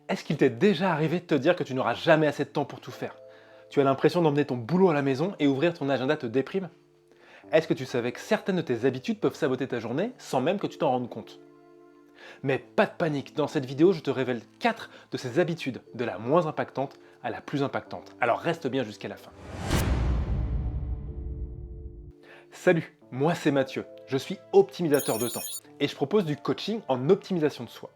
Est-ce qu'il t'est déjà arrivé de te dire que tu n'auras jamais assez de temps pour tout faire? Tu as l'impression d'emmener ton boulot à la maison et ouvrir ton agenda te déprime? Est-ce que tu savais que certaines de tes habitudes peuvent saboter ta journée sans même que tu t'en rendes compte? Mais pas de panique, dans cette vidéo je te révèle 4 de ces habitudes, de la moins impactante à la plus impactante. Alors reste bien jusqu'à la fin. Salut, moi c'est Mathieu, je suis optimisateur de temps et je propose du coaching en optimisation de soi.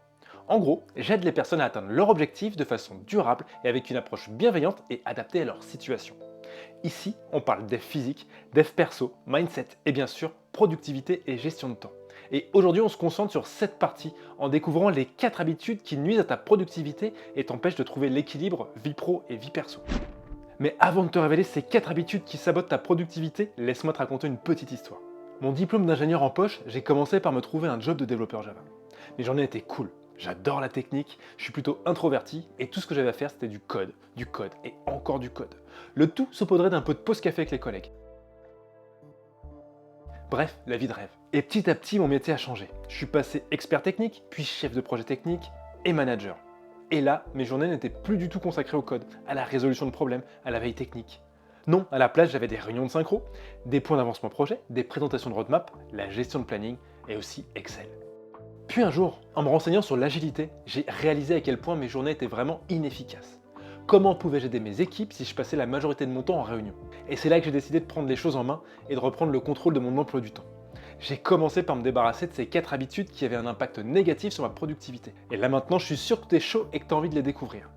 En gros, j'aide les personnes à atteindre leur objectif de façon durable et avec une approche bienveillante et adaptée à leur situation. Ici, on parle dev physique, dev perso, mindset et bien sûr productivité et gestion de temps. Et aujourd'hui, on se concentre sur cette partie en découvrant les 4 habitudes qui nuisent à ta productivité et t'empêchent de trouver l'équilibre vie pro et vie perso. Mais avant de te révéler ces 4 habitudes qui sabotent ta productivité, laisse-moi te raconter une petite histoire. Mon diplôme d'ingénieur en poche, j'ai commencé par me trouver un job de développeur Java. Mais j'en ai été cool. J'adore la technique, je suis plutôt introverti et tout ce que j'avais à faire c'était du code et encore du code. Le tout saupoudré d'un peu de pause café avec les collègues. Bref, la vie de rêve. Et petit à petit mon métier a changé. Je suis passé expert technique, puis chef de projet technique et manager. Et là, mes journées n'étaient plus du tout consacrées au code, à la résolution de problèmes, à la veille technique. Non, à la place, j'avais des réunions de synchro, des points d'avancement projet, des présentations de roadmap, la gestion de planning et aussi Excel. Puis un jour, en me renseignant sur l'agilité, j'ai réalisé à quel point mes journées étaient vraiment inefficaces. Comment pouvais-je aider mes équipes si je passais la majorité de mon temps en réunion? Et c'est là que j'ai décidé de prendre les choses en main et de reprendre le contrôle de mon emploi du temps. J'ai commencé par me débarrasser de ces 4 habitudes qui avaient un impact négatif sur ma productivité. Et là maintenant, je suis sûr que tu es chaud et que tu as envie de les découvrir.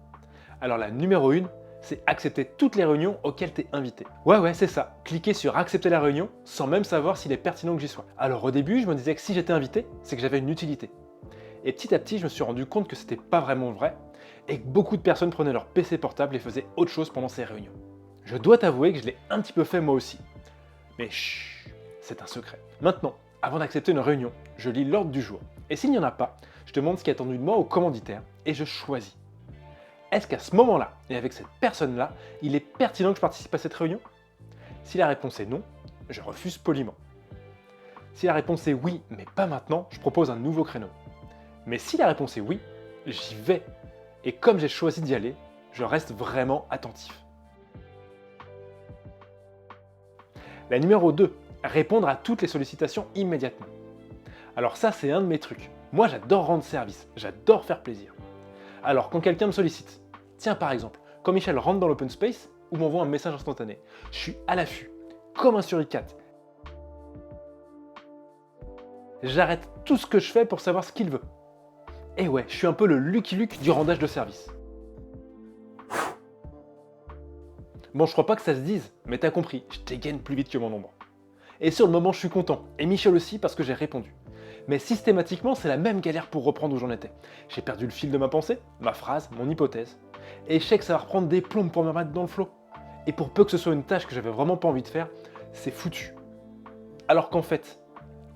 Alors la numéro 1, c'est accepter toutes les réunions auxquelles tu es invité. Ouais, c'est ça. Cliquer sur accepter la réunion sans même savoir s'il est pertinent que j'y sois. Alors au début, je me disais que si j'étais invité, c'est que j'avais une utilité. Et petit à petit, je me suis rendu compte que c'était pas vraiment vrai et que beaucoup de personnes prenaient leur PC portable et faisaient autre chose pendant ces réunions. Je dois t'avouer que je l'ai un petit peu fait moi aussi. Mais chut, c'est un secret. Maintenant, avant d'accepter une réunion, je lis l'ordre du jour. Et s'il n'y en a pas, je demande ce qui est attendu de moi au commanditaire et je choisis. Est-ce qu'à ce moment-là, et avec cette personne-là, il est pertinent que je participe à cette réunion? Si la réponse est non, je refuse poliment. Si la réponse est oui, mais pas maintenant, je propose un nouveau créneau. Mais si la réponse est oui, j'y vais. Et comme j'ai choisi d'y aller, je reste vraiment attentif. La numéro 2, répondre à toutes les sollicitations immédiatement. Alors ça, c'est un de mes trucs. Moi, j'adore rendre service, j'adore faire plaisir. Alors, quand quelqu'un me sollicite, tiens par exemple, quand Michel rentre dans l'open space ou m'envoie un message instantané, je suis à l'affût, comme un suricate. J'arrête tout ce que je fais pour savoir ce qu'il veut. Et ouais, je suis un peu le Lucky Luke du rendage de service. Bon, je crois pas que ça se dise, mais t'as compris, je dégaine plus vite que mon ombre. Et sur le moment, je suis content, et Michel aussi parce que j'ai répondu. Mais systématiquement, c'est la même galère pour reprendre où j'en étais. J'ai perdu le fil de ma pensée, ma phrase, mon hypothèse, et je sais que ça va reprendre des plombes pour me remettre dans le flot. Et pour peu que ce soit une tâche que j'avais vraiment pas envie de faire, c'est foutu. Alors qu'en fait,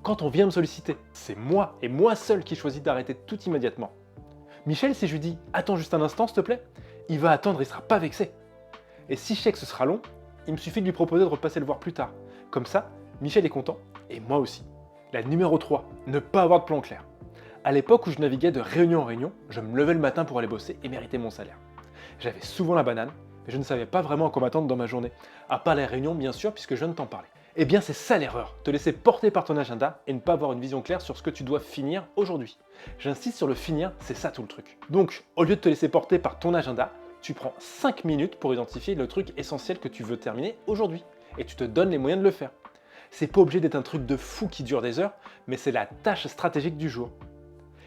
quand on vient me solliciter, c'est moi et moi seul qui choisis d'arrêter tout immédiatement. Michel, si je lui dis « Attends juste un instant, s'il te plaît », il va attendre, il sera pas vexé. Et si je sais que ce sera long, il me suffit de lui proposer de repasser le voir plus tard. Comme ça, Michel est content, et moi aussi. La numéro 3, ne pas avoir de plan clair. À l'époque où je naviguais de réunion en réunion, je me levais le matin pour aller bosser et mériter mon salaire. J'avais souvent la banane, mais je ne savais pas vraiment à quoi m'attendre dans ma journée. À part les réunions, bien sûr, puisque je viens de t'en parler. Eh bien, c'est ça l'erreur, te laisser porter par ton agenda et ne pas avoir une vision claire sur ce que tu dois finir aujourd'hui. J'insiste sur le finir, c'est ça tout le truc. Donc, au lieu de te laisser porter par ton agenda, tu prends 5 minutes pour identifier le truc essentiel que tu veux terminer aujourd'hui. Et tu te donnes les moyens de le faire. C'est pas obligé d'être un truc de fou qui dure des heures, mais c'est la tâche stratégique du jour.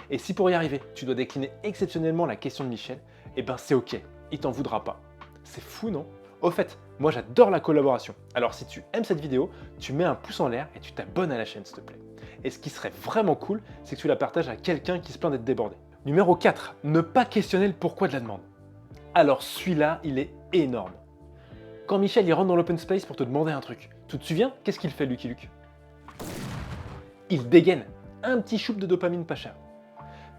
Et si pour y arriver, tu dois décliner exceptionnellement la question de Michel, eh ben c'est ok, il t'en voudra pas. C'est fou, non? Au fait, moi j'adore la collaboration. Alors si tu aimes cette vidéo, tu mets un pouce en l'air et tu t'abonnes à la chaîne s'il te plaît. Et ce qui serait vraiment cool, c'est que tu la partages à quelqu'un qui se plaint d'être débordé. Numéro 4, ne pas questionner le pourquoi de la demande. Alors celui-là, il est énorme. Quand Michel il rentre dans l'open space pour te demander un truc, tu te souviens, qu'est-ce qu'il fait Lucky Luke? Il dégaine un petit choup de dopamine pas cher.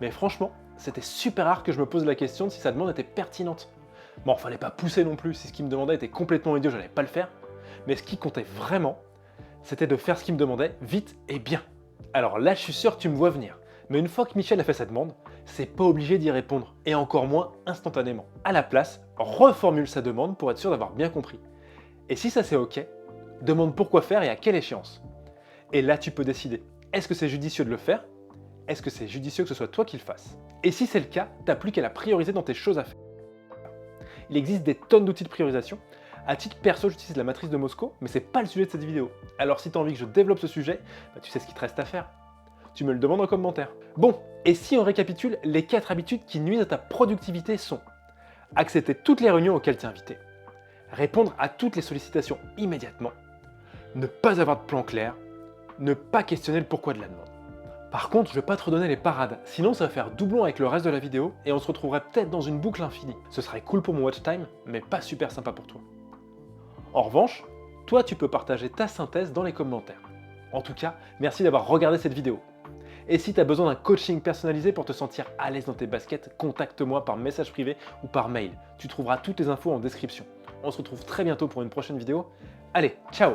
Mais franchement, c'était super rare que je me pose la question de si sa demande était pertinente. Bon, fallait pas pousser non plus, si ce qu'il me demandait était complètement idiot, j'allais pas le faire. Mais ce qui comptait vraiment, c'était de faire ce qu'il me demandait vite et bien. Alors là, je suis sûr que tu me vois venir. Mais une fois que Michel a fait sa demande, c'est pas obligé d'y répondre, et encore moins instantanément. À la place, reformule sa demande pour être sûr d'avoir bien compris. Et si ça c'est ok, demande pourquoi faire et à quelle échéance. Et là tu peux décider, est-ce que c'est judicieux de le faire? Est-ce que c'est judicieux que ce soit toi qui le fasses? Et si c'est le cas, t'as plus qu'à la prioriser dans tes choses à faire. Il existe des tonnes d'outils de priorisation. À titre perso, j'utilise la matrice de Moscou, mais c'est pas le sujet de cette vidéo. Alors si t'as envie que je développe ce sujet, tu sais ce qu'il te reste à faire. Tu me le demandes en commentaire. Bon, et si on récapitule, les 4 habitudes qui nuisent à ta productivité sont: accepter toutes les réunions auxquelles tu es invité, répondre à toutes les sollicitations immédiatement, ne pas avoir de plan clair, ne pas questionner le pourquoi de la demande. Par contre, je vais pas te redonner les parades, sinon ça va faire doublon avec le reste de la vidéo et on se retrouverait peut-être dans une boucle infinie. Ce serait cool pour mon watch time, mais pas super sympa pour toi. En revanche, toi tu peux partager ta synthèse dans les commentaires. En tout cas, merci d'avoir regardé cette vidéo. Et si tu as besoin d'un coaching personnalisé pour te sentir à l'aise dans tes baskets, contacte-moi par message privé ou par mail. Tu trouveras toutes les infos en description. On se retrouve très bientôt pour une prochaine vidéo. Allez, ciao!